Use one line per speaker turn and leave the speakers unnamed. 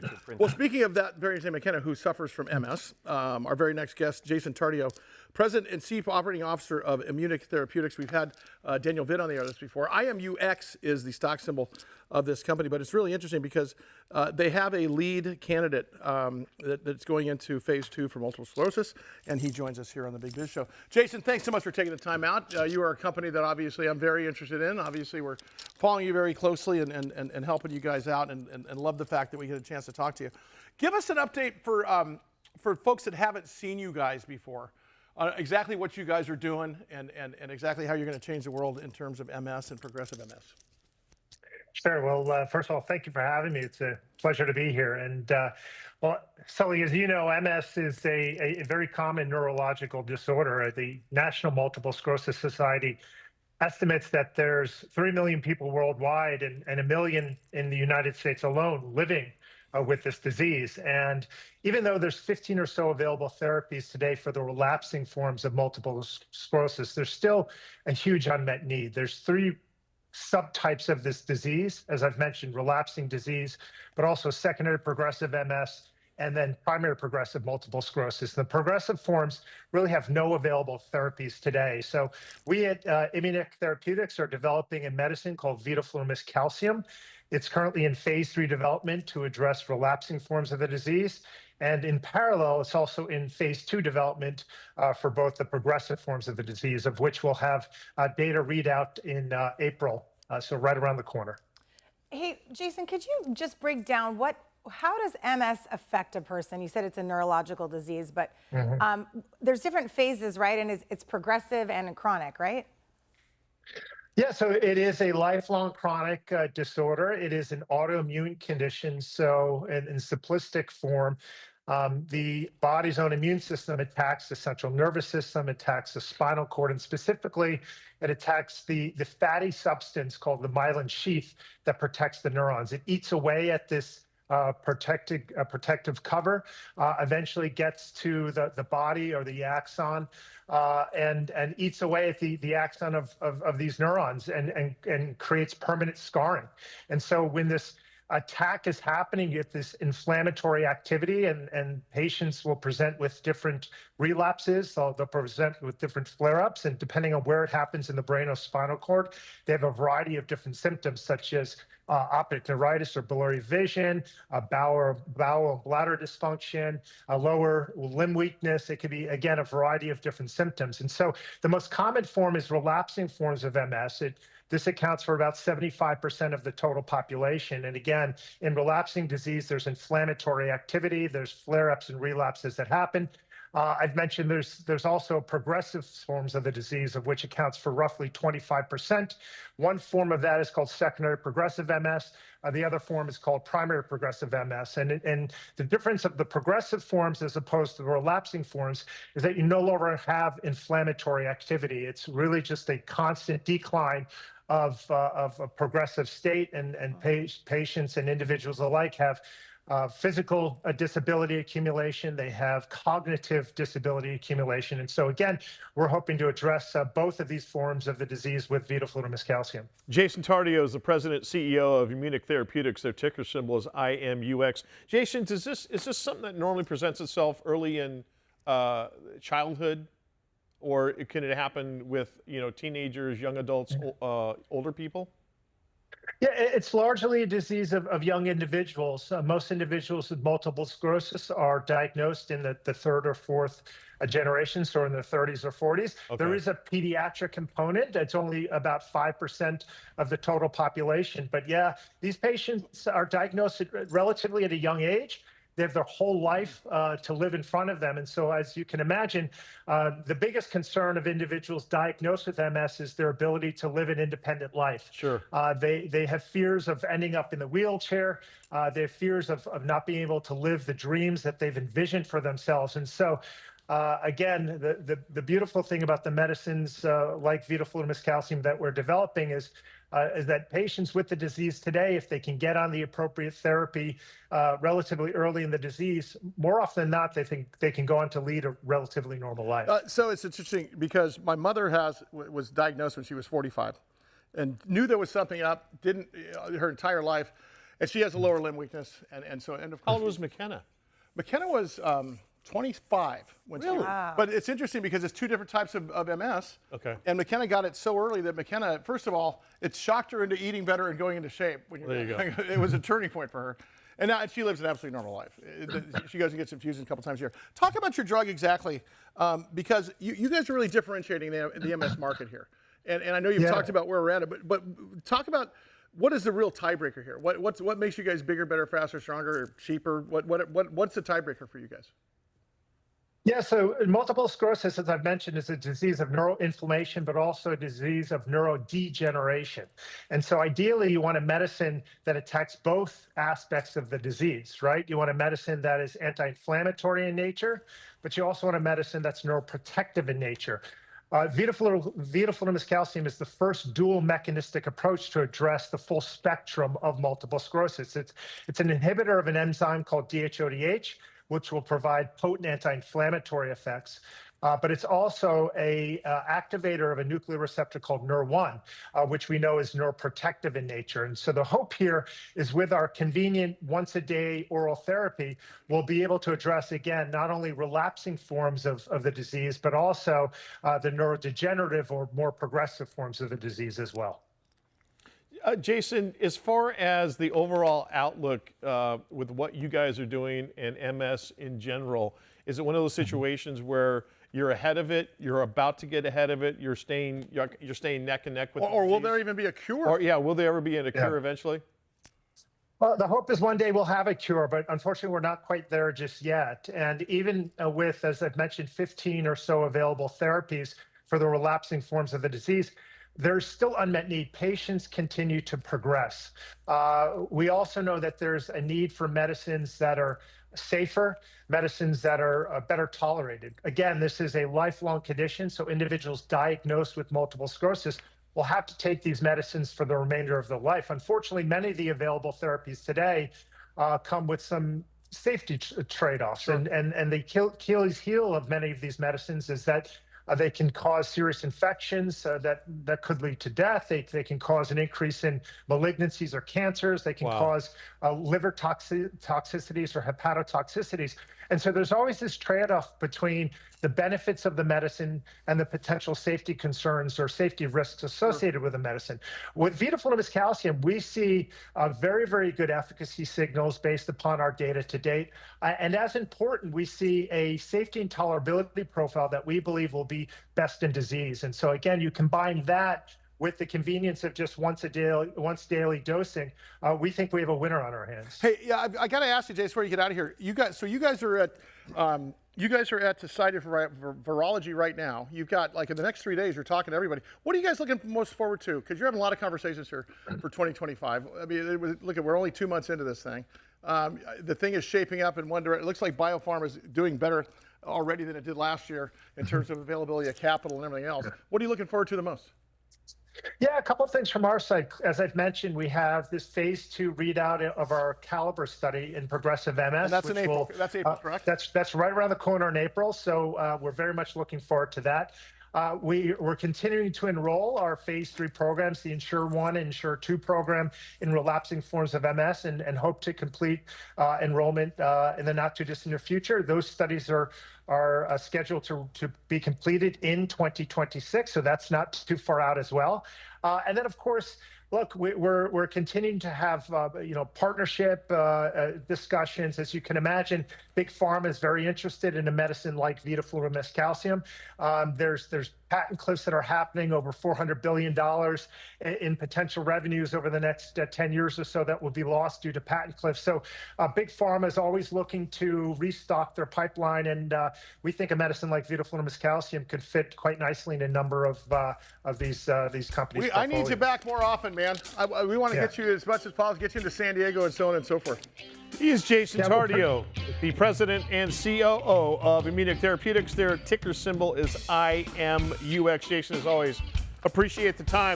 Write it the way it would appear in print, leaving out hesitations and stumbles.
get your print.
Well, speaking of that very same McKenna who suffers from MS, our very next guest, Jason Tardio, President and Chief Operating Officer of Immunic Therapeutics. We've had Daniel Vitt on the air this before. IMUX is the stock symbol of this company, but it's really interesting because they have a lead candidate that's going into phase 2 for multiple sclerosis, and he joins us here on the Big Biz Show. Jason, thanks so much for taking the time out. You are a company that obviously I'm very interested in. Obviously, we're following you very closely and helping you guys out, and love the fact that we get a chance to talk to you. Give us an update for folks that haven't seen you guys before. Exactly what you guys are doing and exactly how you're going to change the world in terms of MS and progressive MS.
Sure. Well, first of all, thank you for having me. It's a pleasure to be here. And well, Sully, as you know, MS is a very common neurological disorder. The National Multiple Sclerosis Society estimates that there's 3 million people worldwide and 1 million in the United States alone living with this disease. And even though there's 15 or so available therapies today for the relapsing forms of multiple sclerosis, there's still a huge unmet need. There's 3 subtypes of this disease, as I've mentioned: relapsing disease, but also secondary progressive MS, and then primary progressive multiple sclerosis. The progressive forms really have no available therapies today. So we at Immunic Therapeutics are developing a medicine called vidofludimus calcium. It's currently in phase 3 development to address relapsing forms of the disease. And in parallel, it's also in phase 2 development for both the progressive forms of the disease, of which we'll have data readout in April, so right around the corner.
Hey, Jason, could you just break down how does MS affect a person? You said it's a neurological disease, but there's different phases, right? And it's progressive and chronic, right?
Yeah, so it is a lifelong chronic disorder. It is an autoimmune condition. So in simplistic form, the body's own immune system attacks the central nervous system, attacks the spinal cord, and specifically it attacks the fatty substance called the myelin sheath that protects the neurons. It eats away at this protective cover, eventually gets to the body or the axon, and eats away at the axon of these neurons and creates permanent scarring. And so when this attack is happening, you get this inflammatory activity, and patients will present with different relapses. They'll present with different flare-ups, and depending on where it happens in the brain or spinal cord, they have a variety of different symptoms, such as optic neuritis or blurry vision, bowel and bladder dysfunction, lower limb weakness. It could be, again, a variety of different symptoms. And so the most common form is relapsing forms of MS. This accounts for about 75% of the total population. And again, in relapsing disease, there's inflammatory activity, there's flare-ups and relapses that happen. I've mentioned there's also progressive forms of the disease, of which accounts for roughly 25%. One form of that is called secondary progressive MS. The other form is called primary progressive MS. And the difference of the progressive forms as opposed to the relapsing forms is that you no longer have inflammatory activity. It's really just a constant decline of a progressive state, and patients and individuals alike have physical disability accumulation. They have cognitive disability accumulation. And so again, we're hoping to address both of these forms of the disease with vidofludimus calcium.
Jason Tardio is the president CEO of Immunic Therapeutics. Their ticker symbol is IMUX. Jason, is this something that normally presents itself early in childhood? Or can it happen with, teenagers, young adults, older people?
Yeah, it's largely a disease of young individuals. Most individuals with multiple sclerosis are diagnosed in the 3rd or 4th generations, so in their 30s or 40s. Okay. There is a pediatric component. It's only about 5% of the total population. But yeah, these patients are diagnosed relatively at a young age. They have their whole life to live in front of them. And so, as you can imagine, the biggest concern of individuals diagnosed with MS is their ability to live an independent life.
Sure.
They have fears of ending up in the wheelchair. They have fears of not being able to live the dreams that they've envisioned for themselves. And so, again, the beautiful thing about the medicines like vidofludimus calcium that we're developing is that patients with the disease today, if they can get on the appropriate therapy relatively early in the disease, more often than not, they think they can go on to lead a relatively normal life.
So it's interesting because my mother was diagnosed when she was 45 and knew there was something up, her entire life. And she has a lower limb weakness, and of
How
course,
old was McKenna?
McKenna was 25 when
Really?
she.
Wow.
But it's interesting because it's two different types of MS.
Okay.
And McKenna got it so early that McKenna, first of all, it shocked her into eating better and going into shape.
There you go.
It was a turning point for her. And now she lives an absolutely normal life. She goes and gets infusions a couple times a year. Talk about your drug exactly, because you guys are really differentiating the MS market here. And I know you've talked about where we're at, but talk about what is the real tiebreaker here? What makes you guys bigger, better, faster, stronger, or cheaper? What's the tiebreaker for you guys?
Yeah, so multiple sclerosis, as I've mentioned, is a disease of neuroinflammation, but also a disease of neurodegeneration. And so ideally, you want a medicine that attacks both aspects of the disease, right? You want a medicine that is anti-inflammatory in nature, but you also want a medicine that's neuroprotective in nature. Vidofludimus calcium is the first dual mechanistic approach to address the full spectrum of multiple sclerosis. It's an inhibitor of an enzyme called DHODH, which will provide potent anti-inflammatory effects. But it's also a activator of a nuclear receptor called NER1, which we know is neuroprotective in nature. And so the hope here is with our convenient once-a-day oral therapy, we'll be able to address, again, not only relapsing forms of the disease, but also the neurodegenerative or more progressive forms of the disease as well.
Jason, as far as the overall outlook with what you guys are doing and MS in general, is it one of those situations where you're ahead of it, you're about to get ahead of it, you're staying neck and neck with
Or
the
will
disease?
there even be a cure?
Or will there ever be a cure eventually?
Well, the hope is one day we'll have a cure, but unfortunately, we're not quite there just yet. And even with, as I've mentioned, 15 or so available therapies for the relapsing forms of the disease, there's still unmet need. Patients continue to progress. We also know that there's a need for medicines that are safer, medicines that are better tolerated. Again, this is a lifelong condition, so individuals diagnosed with multiple sclerosis will have to take these medicines for the remainder of their life. Unfortunately, many of the available therapies today come with some safety trade-offs.
Sure.
And the Achilles heel of many of these medicines is that they can cause serious infections that could lead to death. They can cause an increase in malignancies or cancers. They can cause liver toxicities or hepatotoxicities. And so there's always this trade-off between the benefits of the medicine and the potential safety concerns or safety risks associated with the medicine. With vidofludimus calcium, we see very, very good efficacy signals based upon our data to date. And as important, we see a safety and tolerability profile that we believe will be best in disease. And so again, you combine that with the convenience of just once daily dosing, we think we have a winner on our hands.
Hey, yeah, I got to ask you, Jay, before you get out of here. You guys are at Society for Virology right now. You've got, like, in the next 3 days, you're talking to everybody. What are you guys looking most forward to? Because you're having a lot of conversations here for 2025. I mean, look, we're only 2 months into this thing. The thing is shaping up in one direction. It looks like biopharma is doing better already than it did last year in terms of availability of capital and everything else. What are you looking forward to the most?
Yeah, a couple of things from our side. As I've mentioned, we have this phase 2 readout of our Caliber study in progressive MS.
And that's in April. That's April, correct?
That's right around the corner in April. So we're very much looking forward to that. We're continuing to enroll our phase 3 programs, the Ensure-1 and Ensure-2 program in relapsing forms of MS, and hope to complete enrollment in the not too distant near future. Those studies are scheduled to be completed in 2026, so that's not too far out as well. And then, of course, look, we're continuing to have partnership discussions. As you can imagine, Big Pharma is very interested in a medicine like vidofludimus calcium. There's patent cliffs that are happening, over $400 billion in potential revenues over the next 10 years or so that will be lost due to patent cliffs. So Big Pharma is always looking to restock their pipeline, and we think a medicine like vidofludimus calcium could fit quite nicely in a number of these companies.
I need you back more often, man. We want to get you as much as possible, get you into San Diego and so on and so forth.
He is Jason Tardio, the president and COO of Immunic Therapeutics. Their ticker symbol is IMUX. Jason, as always, appreciate the time.